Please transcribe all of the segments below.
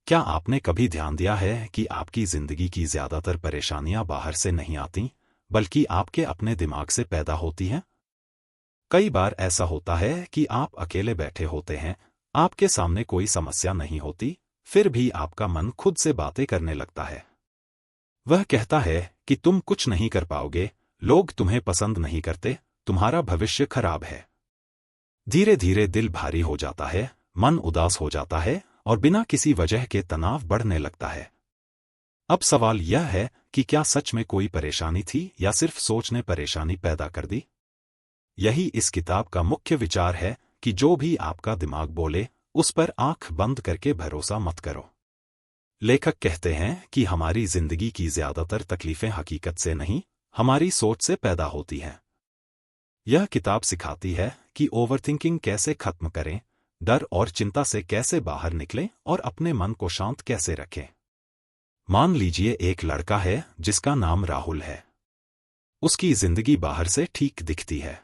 क्या आपने कभी ध्यान दिया है कि आपकी जिंदगी की ज्यादातर परेशानियां बाहर से नहीं आती, बल्कि आपके अपने दिमाग से पैदा होती हैं? कई बार ऐसा होता है कि आप अकेले बैठे होते हैं, आपके सामने कोई समस्या नहीं होती, फिर भी आपका मन खुद से बातें करने लगता है। वह कहता है कि तुम कुछ नहीं कर पाओगे, लोग तुम्हें पसंद नहीं करते, तुम्हारा भविष्य खराब है। धीरे धीरे दिल भारी हो जाता है, मन उदास हो जाता है और बिना किसी वजह के तनाव बढ़ने लगता है। अब सवाल यह है कि क्या सच में कोई परेशानी थी या सिर्फ सोच ने परेशानी पैदा कर दी? यही इस किताब का मुख्य विचार है कि जो भी आपका दिमाग बोले, उस पर आंख बंद करके भरोसा मत करो। लेखक कहते हैं कि हमारी जिंदगी की ज्यादातर तकलीफें हकीकत से नहीं, हमारी सोच से पैदा होती हैं। यह किताब सिखाती है कि ओवरथिंकिंग कैसे खत्म करें, डर और चिंता से कैसे बाहर निकलें और अपने मन को शांत कैसे रखें। मान लीजिए एक लड़का है जिसका नाम राहुल है। उसकी जिंदगी बाहर से ठीक दिखती है।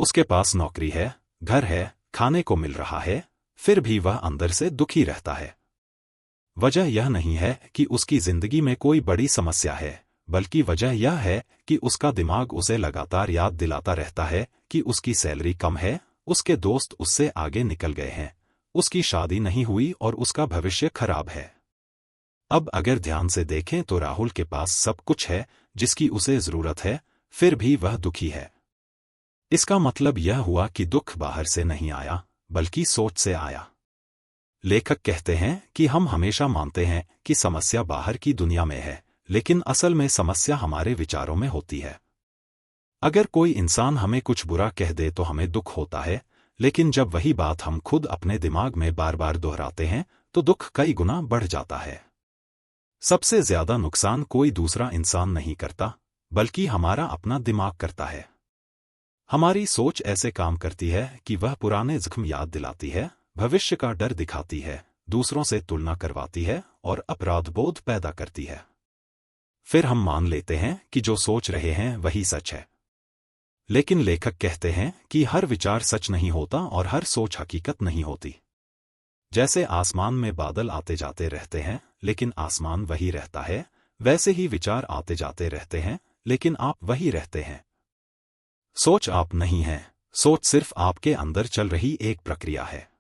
उसके पास नौकरी है, घर है, खाने को मिल रहा है, फिर भी वह अंदर से दुखी रहता है। वजह यह नहीं है कि उसकी जिंदगी में कोई बड़ी समस्या है, बल्कि वजह यह है कि उसका दिमाग उसे लगातार याद दिलाता रहता है कि उसकी सैलरी कम है, उसके दोस्त उससे आगे निकल गए हैं, उसकी शादी नहीं हुई और उसका भविष्य खराब है। अब अगर ध्यान से देखें तो राहुल के पास सब कुछ है जिसकी उसे जरूरत है, फिर भी वह दुखी है। इसका मतलब यह हुआ कि दुख बाहर से नहीं आया, बल्कि सोच से आया। लेखक कहते हैं कि हम हमेशा मानते हैं कि समस्या बाहर की दुनिया में है, लेकिन असल में समस्या हमारे विचारों में होती है। अगर कोई इंसान हमें कुछ बुरा कह दे तो हमें दुख होता है, लेकिन जब वही बात हम खुद अपने दिमाग में बार बार दोहराते हैं तो दुख कई गुना बढ़ जाता है। सबसे ज्यादा नुकसान कोई दूसरा इंसान नहीं करता, बल्कि हमारा अपना दिमाग करता है। हमारी सोच ऐसे काम करती है कि वह पुराने जख्म याद दिलाती है, भविष्य का डर दिखाती है, दूसरों से तुलना करवाती है और अपराधबोध पैदा करती है। फिर हम मान लेते हैं कि जो सोच रहे हैं वही सच है। लेकिन लेखक कहते हैं कि हर विचार सच नहीं होता और हर सोच हकीकत नहीं होती। जैसे आसमान में बादल आते जाते रहते हैं, लेकिन आसमान वही रहता है, वैसे ही विचार आते जाते रहते हैं, लेकिन आप वही रहते हैं। सोच आप नहीं हैं, सोच सिर्फ आपके अंदर चल रही एक प्रक्रिया है।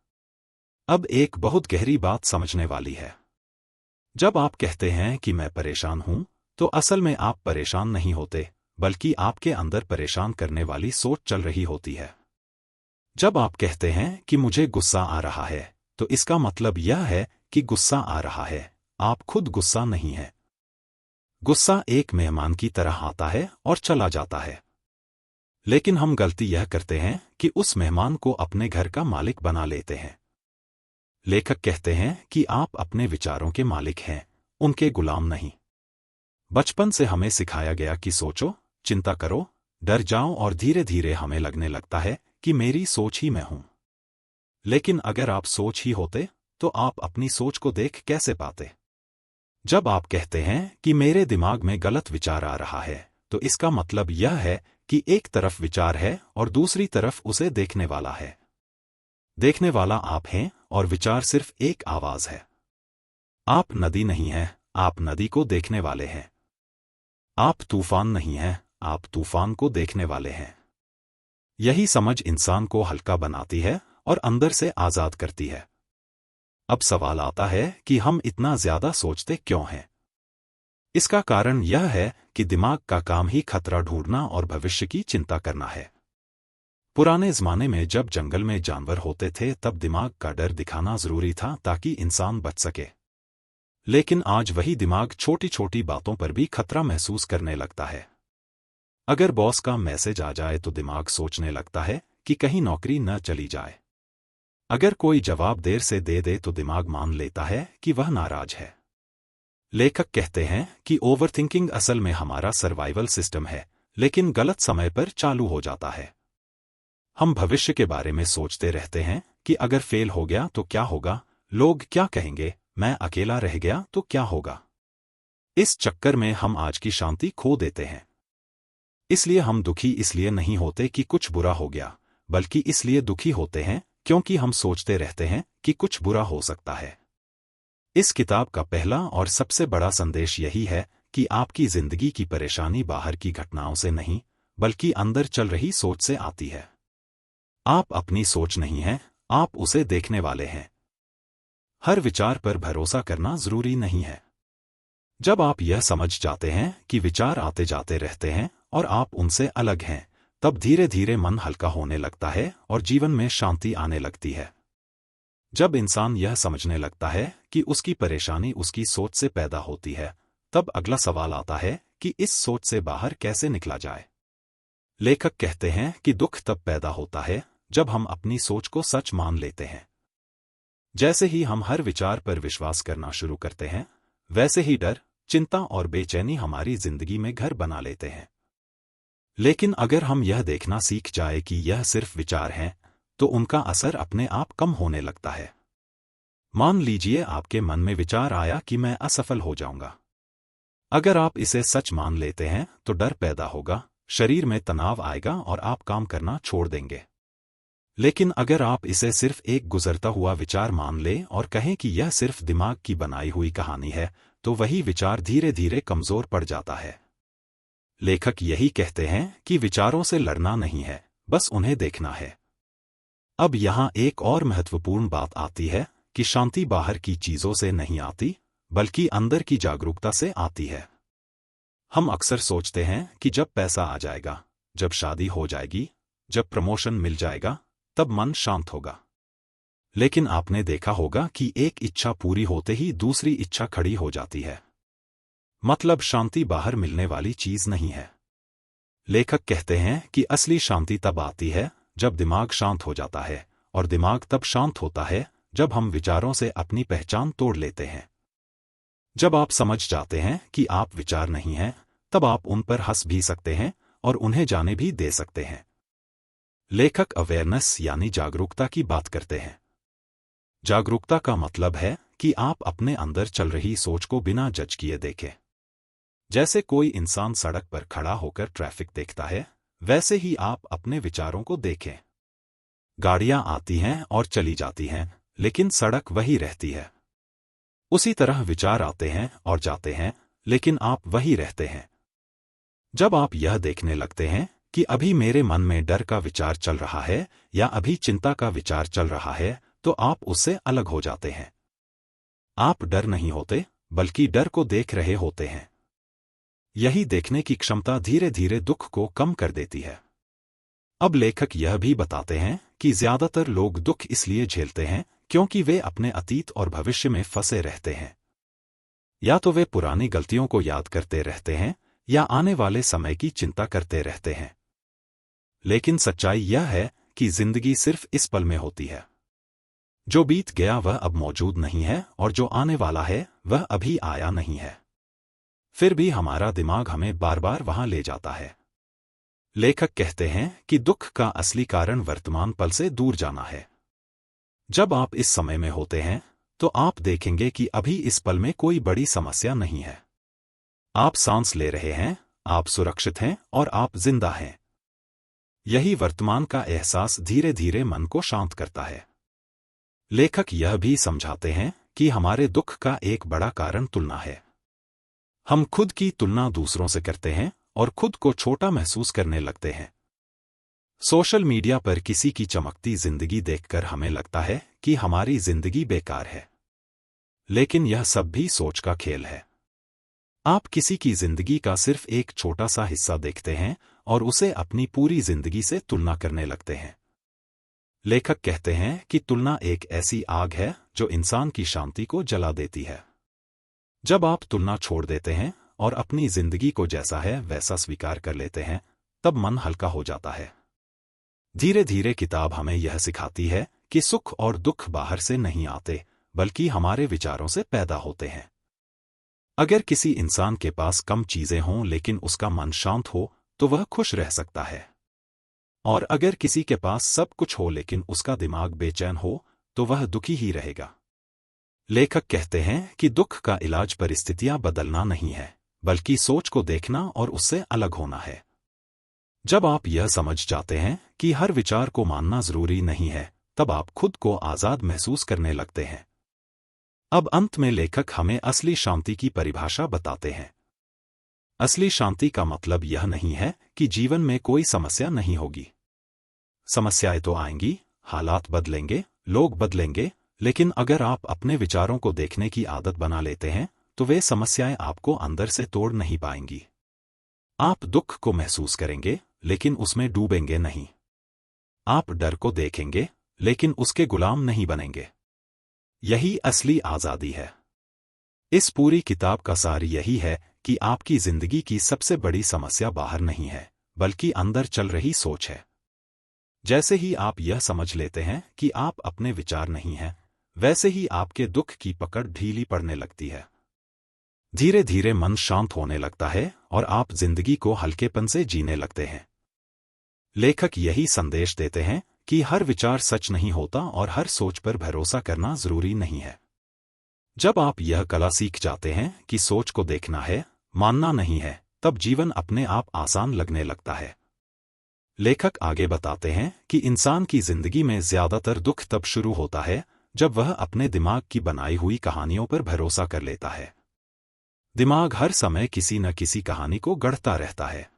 अब एक बहुत गहरी बात समझने वाली है। जब आप कहते हैं कि मैं परेशान हूं, तो असल में आप परेशान नहीं होते, बल्कि आपके अंदर परेशान करने वाली सोच चल रही होती है। जब आप कहते हैं कि मुझे गुस्सा आ रहा है, तो इसका मतलब यह है कि गुस्सा आ रहा है, आप खुद गुस्सा नहीं है। गुस्सा एक मेहमान की तरह आता है और चला जाता है। लेकिन हम गलती यह करते हैं कि उस मेहमान को अपने घर का मालिक बना लेते हैं। लेखक कहते हैं कि आप अपने विचारों के मालिक हैं, उनके गुलाम नहीं। बचपन से हमें सिखाया गया कि सोचो, चिंता करो, डर जाओ और धीरे धीरे हमें लगने लगता है कि मेरी सोच ही मैं हूं। लेकिन अगर आप सोच ही होते, तो आप अपनी सोच को देख कैसे पाते? जब आप कहते हैं कि मेरे दिमाग में गलत विचार आ रहा है, तो इसका मतलब यह है कि एक तरफ विचार है और दूसरी तरफ उसे देखने वाला है। देखने वाला आप हैं और विचार सिर्फ एक आवाज है। आप नदी नहीं हैं, आप नदी को देखने वाले हैं। आप तूफान नहीं हैं, आप तूफान को देखने वाले हैं। यही समझ इंसान को हल्का बनाती है और अंदर से आजाद करती है। अब सवाल आता है कि हम इतना ज्यादा सोचते क्यों हैं? इसका कारण यह है कि दिमाग का काम ही खतरा ढूंढना और भविष्य की चिंता करना है। पुराने जमाने में जब जंगल में जानवर होते थे, तब दिमाग का डर दिखाना जरूरी था ताकि इंसान बच सके। लेकिन आज वही दिमाग छोटी छोटी बातों पर भी खतरा महसूस करने लगता है। अगर बॉस का मैसेज आ जाए तो दिमाग सोचने लगता है कि कहीं नौकरी न चली जाए। अगर कोई जवाब देर से दे दे तो दिमाग मान लेता है कि वह नाराज है। लेखक कहते हैं कि ओवरथिंकिंग असल में हमारा सर्वाइवल सिस्टम है, लेकिन गलत समय पर चालू हो जाता है। हम भविष्य के बारे में सोचते रहते हैं कि अगर फेल हो गया तो क्या होगा, लोग क्या कहेंगे, मैं अकेला रह गया तो क्या होगा। इस चक्कर में हम आज की शांति खो देते हैं। इसलिए हम दुखी इसलिए नहीं होते कि कुछ बुरा हो गया, बल्कि इसलिए दुखी होते हैं क्योंकि हम सोचते रहते हैं कि कुछ बुरा हो सकता है। इस किताब का पहला और सबसे बड़ा संदेश यही है कि आपकी जिंदगी की परेशानी बाहर की घटनाओं से नहीं, बल्कि अंदर चल रही सोच से आती है। आप अपनी सोच नहीं हैं, आप उसे देखने वाले हैं। हर विचार पर भरोसा करना जरूरी नहीं है। जब आप यह समझ जाते हैं कि विचार आते जाते रहते हैं और आप उनसे अलग हैं, तब धीरे धीरे मन हल्का होने लगता है और जीवन में शांति आने लगती है। जब इंसान यह समझने लगता है कि उसकी परेशानी उसकी सोच से पैदा होती है, तब अगला सवाल आता है कि इस सोच से बाहर कैसे निकला जाए। लेखक कहते हैं कि दुख तब पैदा होता है जब हम अपनी सोच को सच मान लेते हैं। जैसे ही हम हर विचार पर विश्वास करना शुरू करते हैं, वैसे ही डर, चिंता और बेचैनी हमारी जिंदगी में घर बना लेते हैं। लेकिन अगर हम यह देखना सीख जाए कि यह सिर्फ विचार हैं, तो उनका असर अपने आप कम होने लगता है। मान लीजिए आपके मन में विचार आया कि मैं असफल हो जाऊंगा। अगर आप इसे सच मान लेते हैं तो डर पैदा होगा, शरीर में तनाव आएगा और आप काम करना छोड़ देंगे। लेकिन अगर आप इसे सिर्फ एक गुजरता हुआ विचार मान लें और कहें कि यह सिर्फ दिमाग की बनाई हुई कहानी है, तो वही विचार धीरे धीरे कमजोर पड़ जाता है। लेखक यही कहते हैं कि विचारों से लड़ना नहीं है, बस उन्हें देखना है। अब यहाँ एक और महत्वपूर्ण बात आती है कि शांति बाहर की चीजों से नहीं आती, बल्कि अंदर की जागरूकता से आती है। हम अक्सर सोचते हैं कि जब पैसा आ जाएगा, जब शादी हो जाएगी, जब प्रमोशन मिल जाएगा, तब मन शांत होगा। लेकिन आपने देखा होगा कि एक इच्छा पूरी होते ही दूसरी इच्छा खड़ी हो जाती है। मतलब शांति बाहर मिलने वाली चीज नहीं है। लेखक कहते हैं कि असली शांति तब आती है जब दिमाग शांत हो जाता है, और दिमाग तब शांत होता है जब हम विचारों से अपनी पहचान तोड़ लेते हैं। जब आप समझ जाते हैं कि आप विचार नहीं हैं, तब आप उन पर हंस भी सकते हैं और उन्हें जाने भी दे सकते हैं। लेखक अवेयरनेस यानी जागरूकता की बात करते हैं। जागरूकता का मतलब है कि आप अपने अंदर चल रही सोच को बिना जज किए देखें। जैसे कोई इंसान सड़क पर खड़ा होकर ट्रैफिक देखता है, वैसे ही आप अपने विचारों को देखें। गाड़ियां आती हैं और चली जाती हैं, लेकिन सड़क वही रहती है। उसी तरह विचार आते हैं और जाते हैं, लेकिन आप वही रहते हैं। जब आप यह देखने लगते हैं कि अभी मेरे मन में डर का विचार चल रहा है या अभी चिंता का विचार चल रहा है, तो आप उससे अलग हो जाते हैं। आप डर नहीं होते, बल्कि डर को देख रहे होते हैं। यही देखने की क्षमता धीरे धीरे दुख को कम कर देती है। अब लेखक यह भी बताते हैं कि ज्यादातर लोग दुख इसलिए झेलते हैं क्योंकि वे अपने अतीत और भविष्य में फंसे रहते हैं। या तो वे पुरानी गलतियों को याद करते रहते हैं या आने वाले समय की चिंता करते रहते हैं। लेकिन सच्चाई यह है कि जिंदगी सिर्फ इस पल में होती है। जो बीत गया वह अब मौजूद नहीं है और जो आने वाला है वह अभी आया नहीं है। फिर भी हमारा दिमाग हमें बार बार वहां ले जाता है। लेखक कहते हैं कि दुख का असली कारण वर्तमान पल से दूर जाना है। जब आप इस समय में होते हैं, तो आप देखेंगे कि अभी इस पल में कोई बड़ी समस्या नहीं है। आप सांस ले रहे हैं, आप सुरक्षित हैं और आप जिंदा हैं। यही वर्तमान का एहसास धीरे धीरे मन को शांत करता है। लेखक यह भी समझाते हैं कि हमारे दुख का एक बड़ा कारण तुलना है। हम खुद की तुलना दूसरों से करते हैं और खुद को छोटा महसूस करने लगते हैं। सोशल मीडिया पर किसी की चमकती जिंदगी देखकर हमें लगता है कि हमारी जिंदगी बेकार है। लेकिन यह सब भी सोच का खेल है। आप किसी की जिंदगी का सिर्फ एक छोटा सा हिस्सा देखते हैं और उसे अपनी पूरी जिंदगी से तुलना करने लगते हैं। लेखक कहते हैं कि तुलना एक ऐसी आग है जो इंसान की शांति को जला देती है। जब आप तुलना छोड़ देते हैं और अपनी जिंदगी को जैसा है वैसा स्वीकार कर लेते हैं, तब मन हल्का हो जाता है। धीरे धीरे किताब हमें यह सिखाती है कि सुख और दुख बाहर से नहीं आते, बल्कि हमारे विचारों से पैदा होते हैं। अगर किसी इंसान के पास कम चीजें हों लेकिन उसका मन शांत हो, तो वह खुश रह सकता है। और अगर किसी के पास सब कुछ हो लेकिन उसका दिमाग बेचैन हो, तो वह दुखी ही रहेगा। लेखक कहते हैं कि दुख का इलाज परिस्थितियां बदलना नहीं है, बल्कि सोच को देखना और उससे अलग होना है। जब आप यह समझ जाते हैं कि हर विचार को मानना जरूरी नहीं है, तब आप खुद को आजाद महसूस करने लगते हैं। अब अंत में लेखक हमें असली शांति की परिभाषा बताते हैं। असली शांति का मतलब यह नहीं है कि जीवन में कोई समस्या नहीं होगी। समस्याएं तो आएंगी, हालात बदलेंगे, लोग बदलेंगे, लेकिन अगर आप अपने विचारों को देखने की आदत बना लेते हैं तो वे समस्याएं आपको अंदर से तोड़ नहीं पाएंगी। आप दुख को महसूस करेंगे लेकिन उसमें डूबेंगे नहीं। आप डर को देखेंगे लेकिन उसके गुलाम नहीं बनेंगे। यही असली आजादी है। इस पूरी किताब का सार यही है कि आपकी जिंदगी की सबसे बड़ी समस्या बाहर नहीं है, बल्कि अंदर चल रही सोच है। जैसे ही आप यह समझ लेते हैं कि आप अपने विचार नहीं हैं, वैसे ही आपके दुख की पकड़ ढीली पड़ने लगती है। धीरे धीरे मन शांत होने लगता है और आप जिंदगी को हल्केपन से जीने लगते हैं। लेखक यही संदेश देते हैं कि हर विचार सच नहीं होता और हर सोच पर भरोसा करना जरूरी नहीं है। जब आप यह कला सीख जाते हैं कि सोच को देखना है, मानना नहीं है, तब जीवन अपने आप आसान लगने लगता है। लेखक आगे बताते हैं कि इंसान की जिंदगी में ज्यादातर दुख तब शुरू होता है जब वह अपने दिमाग की बनाई हुई कहानियों पर भरोसा कर लेता है। दिमाग हर समय किसी न किसी कहानी को गढ़ता रहता है।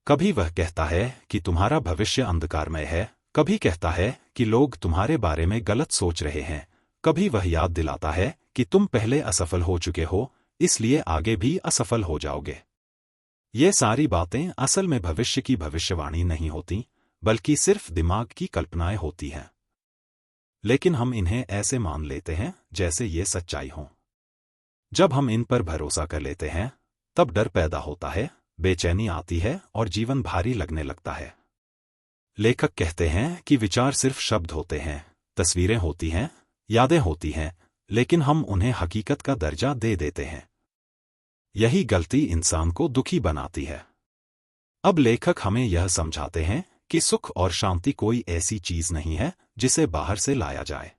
कभी वह कहता है कि तुम्हारा भविष्य अंधकारमय है, कभी कहता है कि लोग तुम्हारे बारे में गलत सोच रहे हैं, कभी वह याद दिलाता है कि तुम पहले असफल हो चुके हो, इसलिए आगे भी असफल हो जाओगे। ये सारी बातें असल में भविष्य की भविष्यवाणी नहीं होती, बल्कि सिर्फ दिमाग की कल्पनाएं होती हैं। लेकिन हम इन्हें ऐसे मान लेते हैं जैसे ये सच्चाई हो। जब हम इन पर भरोसा कर लेते हैं, तब डर पैदा होता है, बेचैनी आती है और जीवन भारी लगने लगता है। लेखक कहते हैं कि विचार सिर्फ शब्द होते हैं, तस्वीरें होती हैं, यादें होती हैं, लेकिन हम उन्हें हकीकत का दर्जा दे देते हैं। यही गलती इंसान को दुखी बनाती है। अब लेखक हमें यह समझाते हैं कि सुख और शांति कोई ऐसी चीज नहीं है जिसे बाहर से लाया जाए।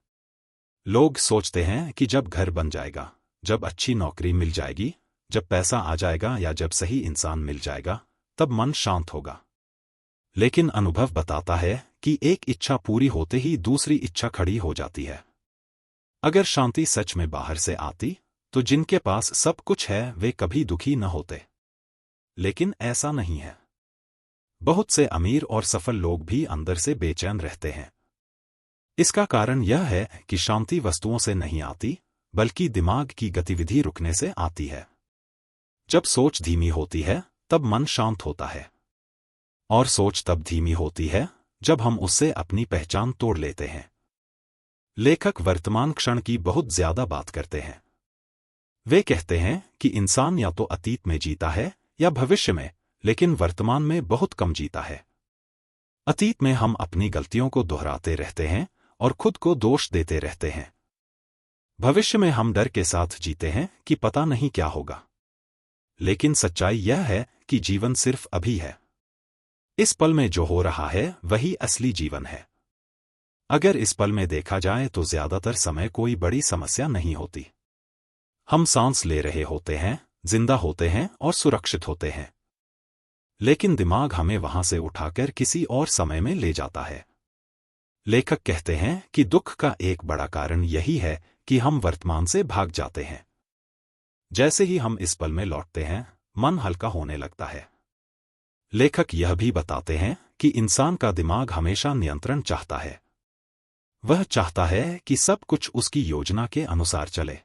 लोग सोचते हैं कि जब घर बन जाएगा, जब अच्छी नौकरी मिल जाएगी, जब पैसा आ जाएगा या जब सही इंसान मिल जाएगा, तब मन शांत होगा। लेकिन अनुभव बताता है कि एक इच्छा पूरी होते ही दूसरी इच्छा खड़ी हो जाती है। अगर शांति सच में बाहर से आती, तो जिनके पास सब कुछ है वे कभी दुखी न होते। लेकिन ऐसा नहीं है। बहुत से अमीर और सफल लोग भी अंदर से बेचैन रहते हैं। इसका कारण यह है कि शांति वस्तुओं से नहीं आती, बल्कि दिमाग की गतिविधि रुकने से आती है। जब सोच धीमी होती है, तब मन शांत होता है। और सोच तब धीमी होती है जब हम उससे अपनी पहचान तोड़ लेते हैं। लेखक वर्तमान क्षण की बहुत ज्यादा बात करते हैं। वे कहते हैं कि इंसान या तो अतीत में जीता है या भविष्य में, लेकिन वर्तमान में बहुत कम जीता है। अतीत में हम अपनी गलतियों को दोहराते रहते हैं और खुद को दोष देते रहते हैं। भविष्य में हम डर के साथ जीते हैं कि पता नहीं क्या होगा। लेकिन सच्चाई यह है कि जीवन सिर्फ अभी है। इस पल में जो हो रहा है वही असली जीवन है। अगर इस पल में देखा जाए तो ज्यादातर समय कोई बड़ी समस्या नहीं होती। हम सांस ले रहे होते हैं, जिंदा होते हैं और सुरक्षित होते हैं। लेकिन दिमाग हमें वहां से उठाकर किसी और समय में ले जाता है। लेखक कहते हैं कि दुख का एक बड़ा कारण यही है कि हम वर्तमान से भाग जाते हैं। जैसे ही हम इस पल में लौटते हैं, मन हल्का होने लगता है। लेखक यह भी बताते हैं कि इंसान का दिमाग हमेशा नियंत्रण चाहता है। वह चाहता है कि सब कुछ उसकी योजना के अनुसार चले।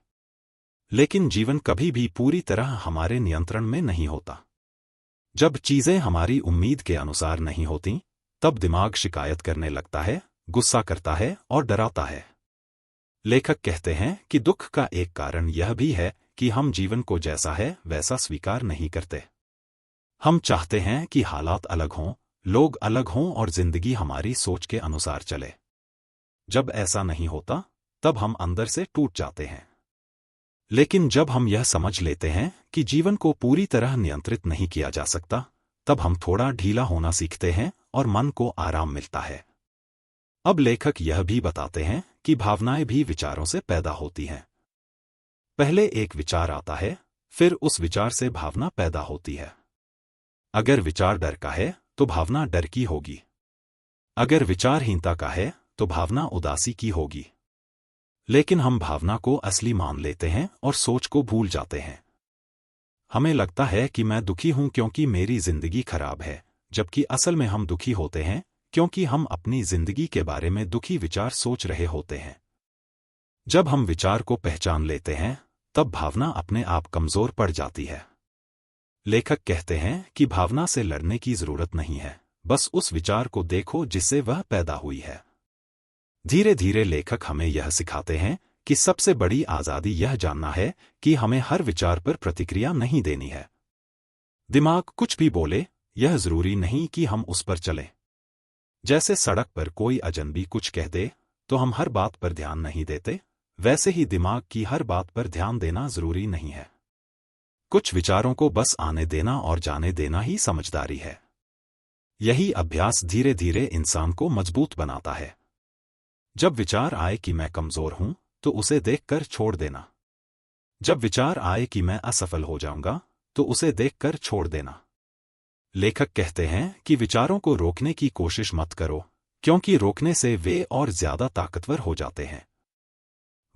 लेकिन जीवन कभी भी पूरी तरह हमारे नियंत्रण में नहीं होता। जब चीजें हमारी उम्मीद के अनुसार नहीं होती, तब दिमाग शिकायत करने लगता है, गुस्सा करता है और डराता है। लेखक कहते हैं कि दुख का एक कारण यह भी है कि हम जीवन को जैसा है वैसा स्वीकार नहीं करते। हम चाहते हैं कि हालात अलग हों, लोग अलग हों और जिंदगी हमारी सोच के अनुसार चले। जब ऐसा नहीं होता, तब हम अंदर से टूट जाते हैं। लेकिन जब हम यह समझ लेते हैं कि जीवन को पूरी तरह नियंत्रित नहीं किया जा सकता, तब हम थोड़ा ढीला होना सीखते हैं और मन को आराम मिलता है। अब लेखक यह भी बताते हैं कि भावनाएं भी विचारों से पैदा होती हैं। पहले एक विचार आता है, फिर उस विचार से भावना पैदा होती है। अगर विचार डर का है, तो भावना डर की होगी। अगर विचारहीनता का है, तो भावना उदासी की होगी। लेकिन हम भावना को असली मान लेते हैं और सोच को भूल जाते हैं। हमें लगता है कि मैं दुखी हूं क्योंकि मेरी जिंदगी खराब है, जबकि असल में हम दुखी होते हैं क्योंकि हम अपनी जिंदगी के बारे में दुखी विचार सोच रहे होते हैं। जब हम विचार को पहचान लेते हैं, तब भावना अपने आप कमजोर पड़ जाती है। लेखक कहते हैं कि भावना से लड़ने की जरूरत नहीं है, बस उस विचार को देखो जिससे वह पैदा हुई है। धीरे धीरे लेखक हमें यह सिखाते हैं कि सबसे बड़ी आजादी यह जानना है कि हमें हर विचार पर प्रतिक्रिया नहीं देनी है। दिमाग कुछ भी बोले, यह जरूरी नहीं कि हम उस पर चलें। जैसे सड़क पर कोई अजनबी कुछ कह दे तो हम हर बात पर ध्यान नहीं देते, वैसे ही दिमाग की हर बात पर ध्यान देना जरूरी नहीं है। कुछ विचारों को बस आने देना और जाने देना ही समझदारी है। यही अभ्यास धीरे धीरे इंसान को मजबूत बनाता है। जब विचार आए कि मैं कमजोर हूं, तो उसे देखकर छोड़ देना। जब विचार आए कि मैं असफल हो जाऊंगा, तो उसे देखकर छोड़ देना। लेखक कहते हैं कि विचारों को रोकने की कोशिश मत करो, क्योंकि रोकने से वे और ज्यादा ताकतवर हो जाते हैं।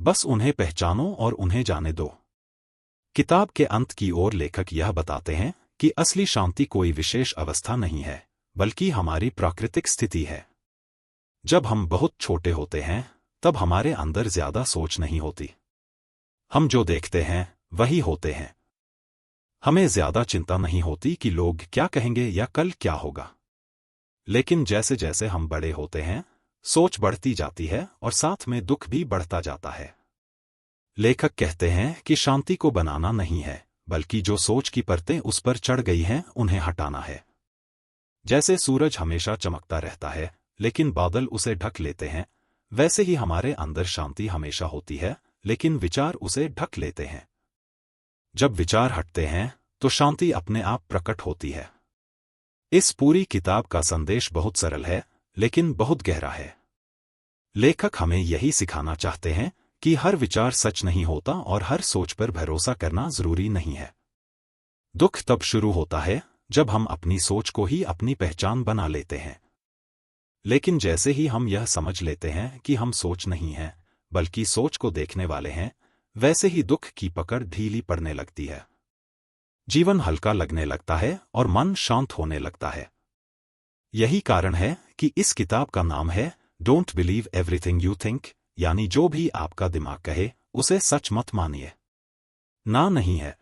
बस उन्हें पहचानो और उन्हें जाने दो। किताब के अंत की ओर लेखक यह बताते हैं कि असली शांति कोई विशेष अवस्था नहीं है, बल्कि हमारी प्राकृतिक स्थिति है। जब हम बहुत छोटे होते हैं, तब हमारे अंदर ज्यादा सोच नहीं होती। हम जो देखते हैं वही होते हैं। हमें ज्यादा चिंता नहीं होती कि लोग क्या कहेंगे या कल क्या होगा। लेकिन जैसे जैसे हम बड़े होते हैं, सोच बढ़ती जाती है और साथ में दुख भी बढ़ता जाता है। लेखक कहते हैं कि शांति को बनाना नहीं है, बल्कि जो सोच की परतें उस पर चढ़ गई हैं उन्हें हटाना है। जैसे सूरज हमेशा चमकता रहता है, लेकिन बादल उसे ढक लेते हैं, वैसे ही हमारे अंदर शांति हमेशा होती है, लेकिन विचार उसे ढक लेते हैं। जब विचार हटते हैं, तो शांति अपने आप प्रकट होती है। इस पूरी किताब का संदेश बहुत सरल है, लेकिन बहुत गहरा है। लेखक हमें यही सिखाना चाहते हैं कि हर विचार सच नहीं होता और हर सोच पर भरोसा करना जरूरी नहीं है। दुख तब शुरू होता है जब हम अपनी सोच को ही अपनी पहचान बना लेते हैं। लेकिन जैसे ही हम यह समझ लेते हैं कि हम सोच नहीं हैं, बल्कि सोच को देखने वाले हैं, वैसे ही दुख की पकड़ ढीली पड़ने लगती है। जीवन हल्का लगने लगता है और मन शांत होने लगता है। यही कारण है कि इस किताब का नाम है don't believe everything you think, यानी जो भी आपका दिमाग कहे उसे सच मत मानिए। ना नहीं है।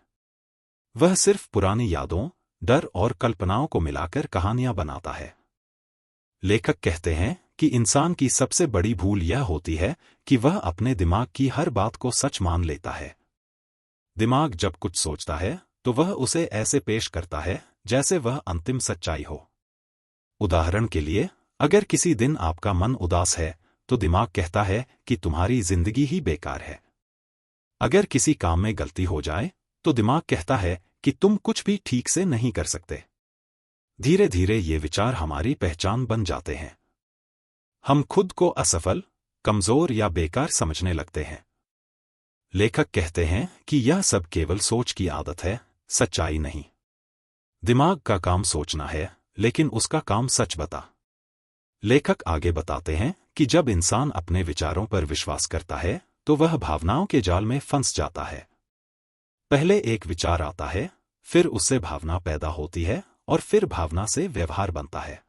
वह सिर्फ पुरानी यादों, डर और कल्पनाओं को मिलाकर कहानियां बनाता है। लेखक कहते हैं कि इंसान की सबसे बड़ी भूल यह होती है कि वह अपने दिमाग की हर बात को सच मान लेता है। दिमाग जब कुछ सोचता है तो वह उसे ऐसे पेश करता है जैसे वह अंतिम सच्चाई हो। उदाहरण के लिए, अगर किसी दिन आपका मन उदास है, तो दिमाग कहता है कि तुम्हारी जिंदगी ही बेकार है। अगर किसी काम में गलती हो जाए, तो दिमाग कहता है कि तुम कुछ भी ठीक से नहीं कर सकते। धीरे धीरे ये विचार हमारी पहचान बन जाते हैं। हम खुद को असफल, कमजोर या बेकार समझने लगते हैं। लेखक कहते हैं कि यह सब केवल सोच की आदत है, सच्चाई नहीं। दिमाग का काम सोचना है, लेकिन उसका काम सच बता। लेखक आगे बताते हैं कि जब इंसान अपने विचारों पर विश्वास करता है, तो वह भावनाओं के जाल में फंस जाता है। पहले एक विचार आता है, फिर उससे भावना पैदा होती है और फिर भावना से व्यवहार बनता है।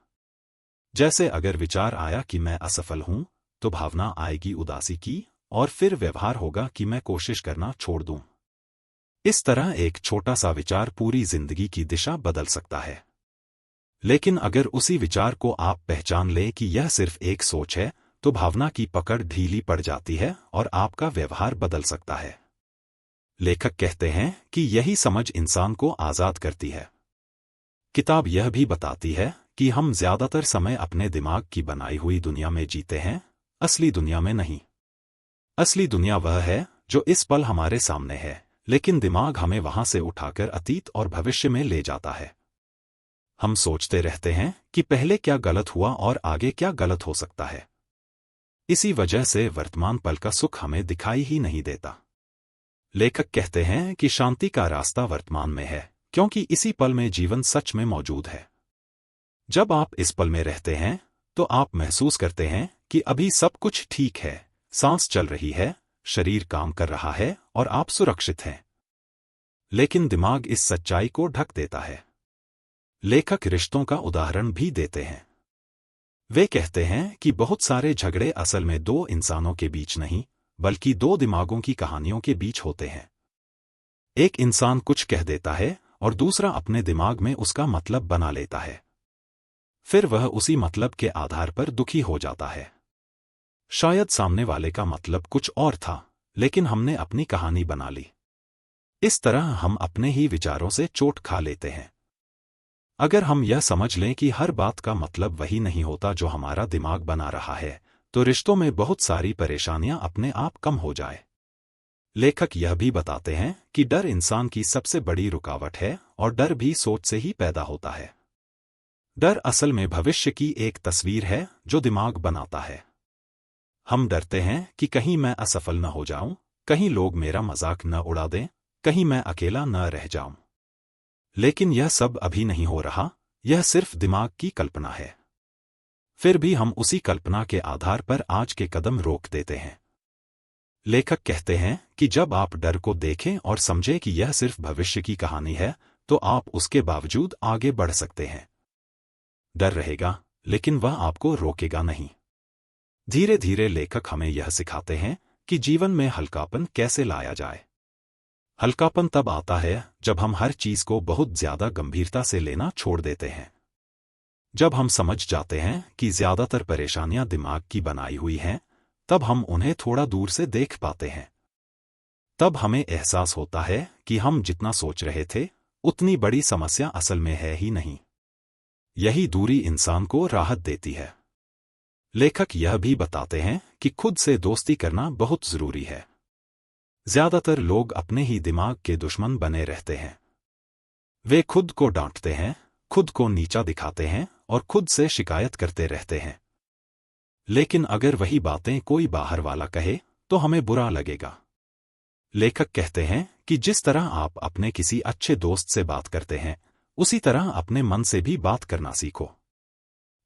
जैसे अगर विचार आया कि मैं असफल हूं, तो भावना आएगी उदासी की, और फिर व्यवहार होगा कि मैं कोशिश करना छोड़ दूं। इस तरह एक छोटा सा विचार पूरी जिंदगी की दिशा बदल सकता है। लेकिन अगर उसी विचार को आप पहचान लें कि यह सिर्फ एक सोच है, तो भावना की पकड़ ढीली पड़ जाती है और आपका व्यवहार बदल सकता है। लेखक कहते हैं कि यही समझ इंसान को आजाद करती है। किताब यह भी बताती है कि हम ज्यादातर समय अपने दिमाग की बनाई हुई दुनिया में जीते हैं, असली दुनिया में नहीं। असली दुनिया वह है जो इस पल हमारे सामने है, लेकिन दिमाग हमें वहां से उठाकर अतीत और भविष्य में ले जाता है। हम सोचते रहते हैं कि पहले क्या गलत हुआ और आगे क्या गलत हो सकता है। इसी वजह से वर्तमान पल का सुख हमें दिखाई ही नहीं देता। लेखक कहते हैं कि शांति का रास्ता वर्तमान में है, क्योंकि इसी पल में जीवन सच में मौजूद है। जब आप इस पल में रहते हैं, तो आप महसूस करते हैं कि अभी सब कुछ ठीक है, सांस चल रही है, शरीर काम कर रहा है और आप सुरक्षित हैं। लेकिन दिमाग इस सच्चाई को ढक देता है। लेखक रिश्तों का उदाहरण भी देते हैं। वे कहते हैं कि बहुत सारे झगड़े असल में दो इंसानों के बीच नहीं, बल्कि दो दिमागों की कहानियों के बीच होते हैं। एक इंसान कुछ कह देता है और दूसरा अपने दिमाग में उसका मतलब बना लेता है। फिर वह उसी मतलब के आधार पर दुखी हो जाता है। शायद सामने वाले का मतलब कुछ और था, लेकिन हमने अपनी कहानी बना ली। इस तरह हम अपने ही विचारों से चोट खा लेते हैं। अगर हम यह समझ लें कि हर बात का मतलब वही नहीं होता जो हमारा दिमाग बना रहा है, तो रिश्तों में बहुत सारी परेशानियां अपने आप कम हो जाए। लेखक यह भी बताते हैं कि डर इंसान की सबसे बड़ी रुकावट है और डर भी सोच से ही पैदा होता है। डर असल में भविष्य की एक तस्वीर है जो दिमाग बनाता है। हम डरते हैं कि कहीं मैं असफल न हो जाऊं, कहीं लोग मेरा मजाक न उड़ा दें, कहीं मैं अकेला न रह जाऊं। लेकिन यह सब अभी नहीं हो रहा, यह सिर्फ दिमाग की कल्पना है। फिर भी हम उसी कल्पना के आधार पर आज के कदम रोक देते हैं। लेखक कहते हैं कि जब आप डर को देखें और समझें कि यह सिर्फ भविष्य की कहानी है, तो आप उसके बावजूद आगे बढ़ सकते हैं। डर रहेगा, लेकिन वह आपको रोकेगा नहीं। धीरे धीरे लेखक हमें यह सिखाते हैं कि जीवन में हल्कापन कैसे लाया जाए। हल्कापन तब आता है जब हम हर चीज को बहुत ज्यादा गंभीरता से लेना छोड़ देते हैं। जब हम समझ जाते हैं कि ज्यादातर परेशानियां दिमाग की बनाई हुई हैं, तब हम उन्हें थोड़ा दूर से देख पाते हैं। तब हमें एहसास होता है कि हम जितना सोच रहे थे, उतनी बड़ी समस्या असल में है ही नहीं। यही दूरी इंसान को राहत देती है। लेखक यह भी बताते हैं कि खुद से दोस्ती करना बहुत जरूरी है। ज्यादातर लोग अपने ही दिमाग के दुश्मन बने रहते हैं। वे खुद को डांटते हैं, खुद को नीचा दिखाते हैं और खुद से शिकायत करते रहते हैं। लेकिन अगर वही बातें कोई बाहर वाला कहे, तो हमें बुरा लगेगा। लेखक कहते हैं कि जिस तरह आप अपने किसी अच्छे दोस्त से बात करते हैं, उसी तरह अपने मन से भी बात करना सीखो।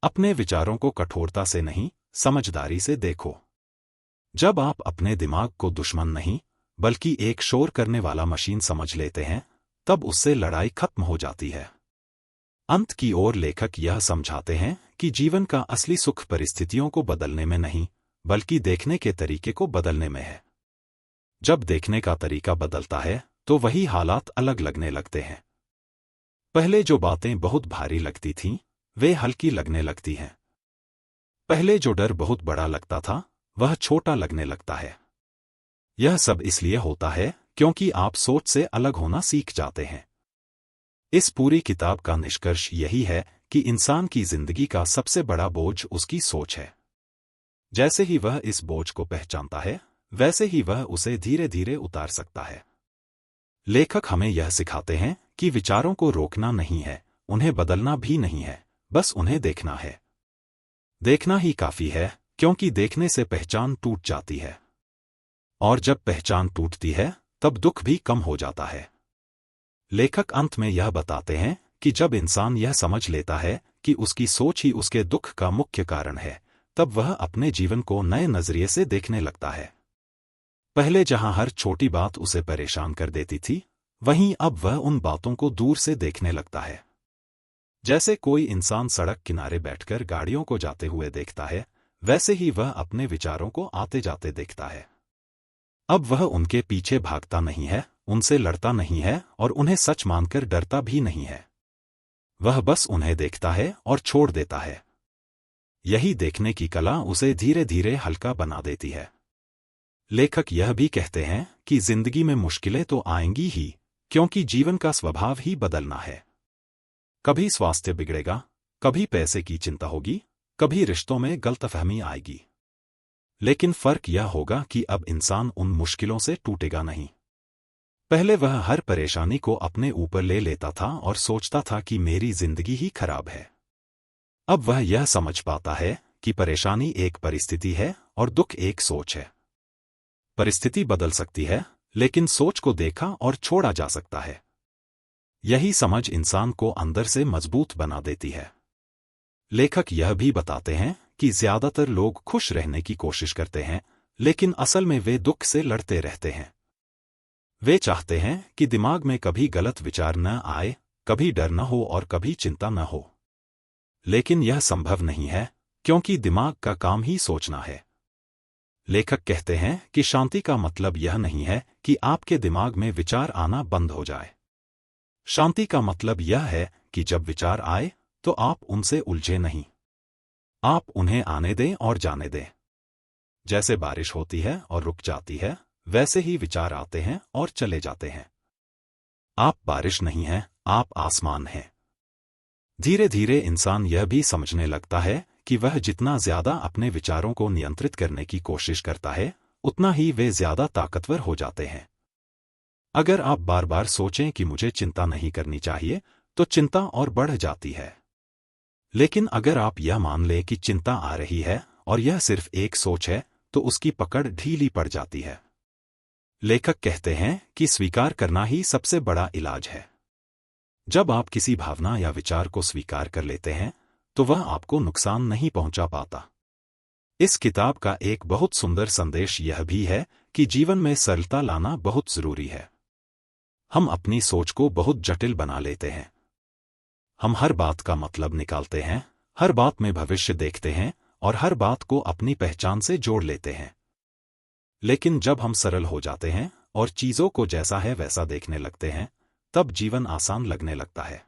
अपने विचारों को कठोरता से नहीं, समझदारी से देखो। जब आप अपने दिमाग को दुश्मन नहीं, बल्कि एक शोर करने वाला मशीन समझ लेते हैं, तब उससे लड़ाई खत्म हो जाती है। अंत की ओर लेखक यह समझाते हैं कि जीवन का असली सुख परिस्थितियों को बदलने में नहीं, बल्कि देखने के तरीके को बदलने में है। जब देखने का तरीका बदलता है, तो वही हालात अलग लगने लगते हैं। पहले जो बातें बहुत भारी लगती थीं, वे हल्की लगने लगती हैं। पहले जो डर बहुत बड़ा लगता था, वह छोटा लगने लगता है। यह सब इसलिए होता है क्योंकि आप सोच से अलग होना सीख जाते हैं। इस पूरी किताब का निष्कर्ष यही है कि इंसान की जिंदगी का सबसे बड़ा बोझ उसकी सोच है। जैसे ही वह इस बोझ को पहचानता है, वैसे ही वह उसे धीरे धीरे उतार सकता है। लेखक हमें यह सिखाते हैं कि विचारों को रोकना नहीं है, उन्हें बदलना भी नहीं है, बस उन्हें देखना है। देखना ही काफी है, क्योंकि देखने से पहचान टूट जाती है। और जब पहचान टूटती है, तब दुख भी कम हो जाता है। लेखक अंत में यह बताते हैं कि जब इंसान यह समझ लेता है कि उसकी सोच ही उसके दुख का मुख्य कारण है, तब वह अपने जीवन को नए नजरिए से देखने लगता है। पहले जहां हर छोटी बात उसे परेशान कर देती थी, वहीं अब वह उन बातों को दूर से देखने लगता है। जैसे कोई इंसान सड़क किनारे बैठकर गाड़ियों को जाते हुए देखता है, वैसे ही वह अपने विचारों को आते जाते देखता है। अब वह उनके पीछे भागता नहीं है, उनसे लड़ता नहीं है और उन्हें सच मानकर डरता भी नहीं है। वह बस उन्हें देखता है और छोड़ देता है। यही देखने की कला उसे धीरे धीरे हल्का बना देती है। लेखक यह भी कहते हैं कि जिंदगी में मुश्किलें तो आएंगी ही, क्योंकि जीवन का स्वभाव ही बदलना है। कभी स्वास्थ्य बिगड़ेगा, कभी पैसे की चिंता होगी, कभी रिश्तों में गलतफहमी आएगी। लेकिन फर्क यह होगा कि अब इंसान उन मुश्किलों से टूटेगा नहीं। पहले वह हर परेशानी को अपने ऊपर ले लेता था और सोचता था कि मेरी जिंदगी ही खराब है। अब वह यह समझ पाता है कि परेशानी एक परिस्थिति है और दुख एक सोच है। परिस्थिति बदल सकती है, लेकिन सोच को देखा और छोड़ा जा सकता है। यही समझ इंसान को अंदर से मजबूत बना देती है। लेखक यह भी बताते हैं कि ज्यादातर लोग खुश रहने की कोशिश करते हैं, लेकिन असल में वे दुख से लड़ते रहते हैं। वे चाहते हैं कि दिमाग में कभी गलत विचार न आए, कभी डर न हो और कभी चिंता न हो। लेकिन यह संभव नहीं है, क्योंकि दिमाग का काम ही सोचना है। लेखक कहते हैं कि शांति का मतलब यह नहीं है कि आपके दिमाग में विचार आना बंद हो जाए। शांति का मतलब यह है कि जब विचार आए तो आप उनसे उलझे नहीं। आप उन्हें आने दें और जाने दें। जैसे बारिश होती है और रुक जाती है, वैसे ही विचार आते हैं और चले जाते हैं। आप बारिश नहीं हैं, आप आसमान हैं। धीरे धीरे इंसान यह भी समझने लगता है कि वह जितना ज्यादा अपने विचारों को नियंत्रित करने की कोशिश करता है, उतना ही वे ज्यादा ताकतवर हो जाते हैं। अगर आप बार बार सोचें कि मुझे चिंता नहीं करनी चाहिए, तो चिंता और बढ़ जाती है। लेकिन अगर आप यह मान लें कि चिंता आ रही है और यह सिर्फ एक सोच है, तो उसकी पकड़ ढीली पड़ जाती है। लेखक कहते हैं कि स्वीकार करना ही सबसे बड़ा इलाज है। जब आप किसी भावना या विचार को स्वीकार कर लेते हैं, तो वह आपको नुकसान नहीं पहुंचा पाता। इस किताब का एक बहुत सुंदर संदेश यह भी है कि जीवन में सरलता लाना बहुत जरूरी है। हम अपनी सोच को बहुत जटिल बना लेते हैं। हम हर बात का मतलब निकालते हैं, हर बात में भविष्य देखते हैं और हर बात को अपनी पहचान से जोड़ लेते हैं। लेकिन जब हम सरल हो जाते हैं और चीजों को जैसा है वैसा देखने लगते हैं, तब जीवन आसान लगने लगता है।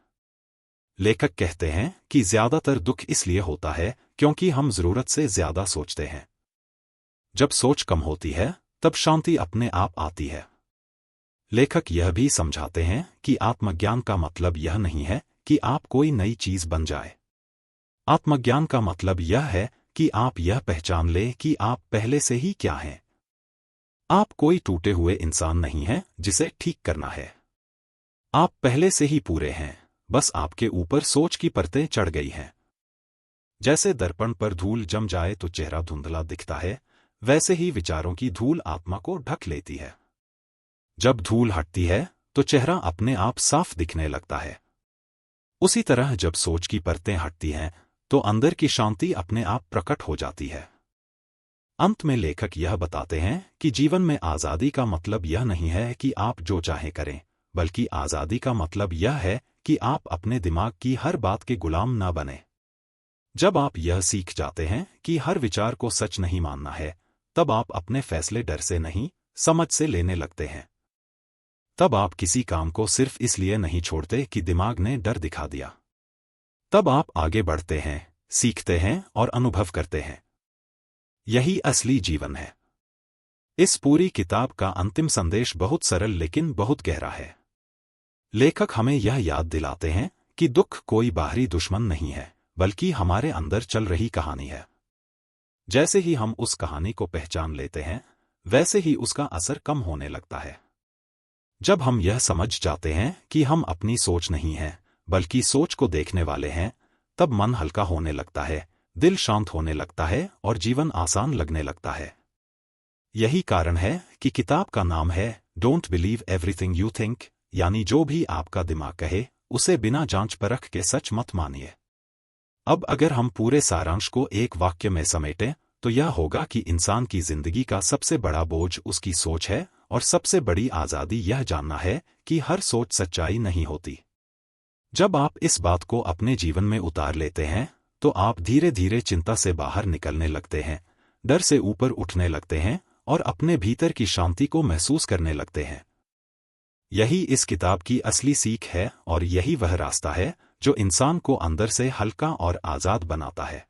लेखक कहते हैं कि ज्यादातर दुख इसलिए होता है क्योंकि हम जरूरत से ज्यादा सोचते हैं। जब सोच कम होती है, तब शांति अपने आप आती है। लेखक यह भी समझाते हैं कि आत्मज्ञान का मतलब यह नहीं है कि आप कोई नई चीज बन जाए। आत्मज्ञान का मतलब यह है कि आप यह पहचान लें कि आप पहले से ही क्या हैं। आप कोई टूटे हुए इंसान नहीं हैं जिसे ठीक करना है। आप पहले से ही पूरे हैं, बस आपके ऊपर सोच की परतें चढ़ गई हैं। जैसे दर्पण पर धूल जम जाए तो चेहरा धुंधला दिखता है, वैसे ही विचारों की धूल आत्मा को ढक लेती है। जब धूल हटती है तो चेहरा अपने आप साफ दिखने लगता है। उसी तरह जब सोच की परतें हटती हैं तो अंदर की शांति अपने आप प्रकट हो जाती है। अंत में लेखक यह बताते हैं कि जीवन में आजादी का मतलब यह नहीं है कि आप जो चाहें करें, बल्कि आजादी का मतलब यह है कि आप अपने दिमाग की हर बात के गुलाम ना बने। जब आप यह सीख जाते हैं कि हर विचार को सच नहीं मानना है, तब आप अपने फैसले डर से नहीं, समझ से लेने लगते हैं। तब आप किसी काम को सिर्फ इसलिए नहीं छोड़ते कि दिमाग ने डर दिखा दिया। तब आप आगे बढ़ते हैं, सीखते हैं और अनुभव करते हैं। यही असली जीवन है। इस पूरी किताब का अंतिम संदेश बहुत सरल लेकिन बहुत गहरा है। लेखक हमें यह याद दिलाते हैं कि दुख कोई बाहरी दुश्मन नहीं है, बल्कि हमारे अंदर चल रही कहानी है। जैसे ही हम उस कहानी को पहचान लेते हैं, वैसे ही उसका असर कम होने लगता है। जब हम यह समझ जाते हैं कि हम अपनी सोच नहीं हैं, बल्कि सोच को देखने वाले हैं, तब मन हल्का होने लगता है, दिल शांत होने लगता है और जीवन आसान लगने लगता है। यही कारण है कि किताब का नाम है don't believe everything you think, यानी जो भी आपका दिमाग कहे उसे बिना जांच परख के सच मत मानिए। अब अगर हम पूरे सारांश को एक वाक्य में समेटें तो यह होगा कि इंसान की जिंदगी का सबसे बड़ा बोझ उसकी सोच है और सबसे बड़ी आजादी यह जानना है कि हर सोच सच्चाई नहीं होती। जब आप इस बात को अपने जीवन में उतार लेते हैं तो आप धीरे धीरे चिंता से बाहर निकलने लगते हैं, डर से ऊपर उठने लगते हैं और अपने भीतर की शांति को महसूस करने लगते हैं। यही इस किताब की असली सीख है और यही वह रास्ता है जो इंसान को अंदर से हल्का और आजाद बनाता है।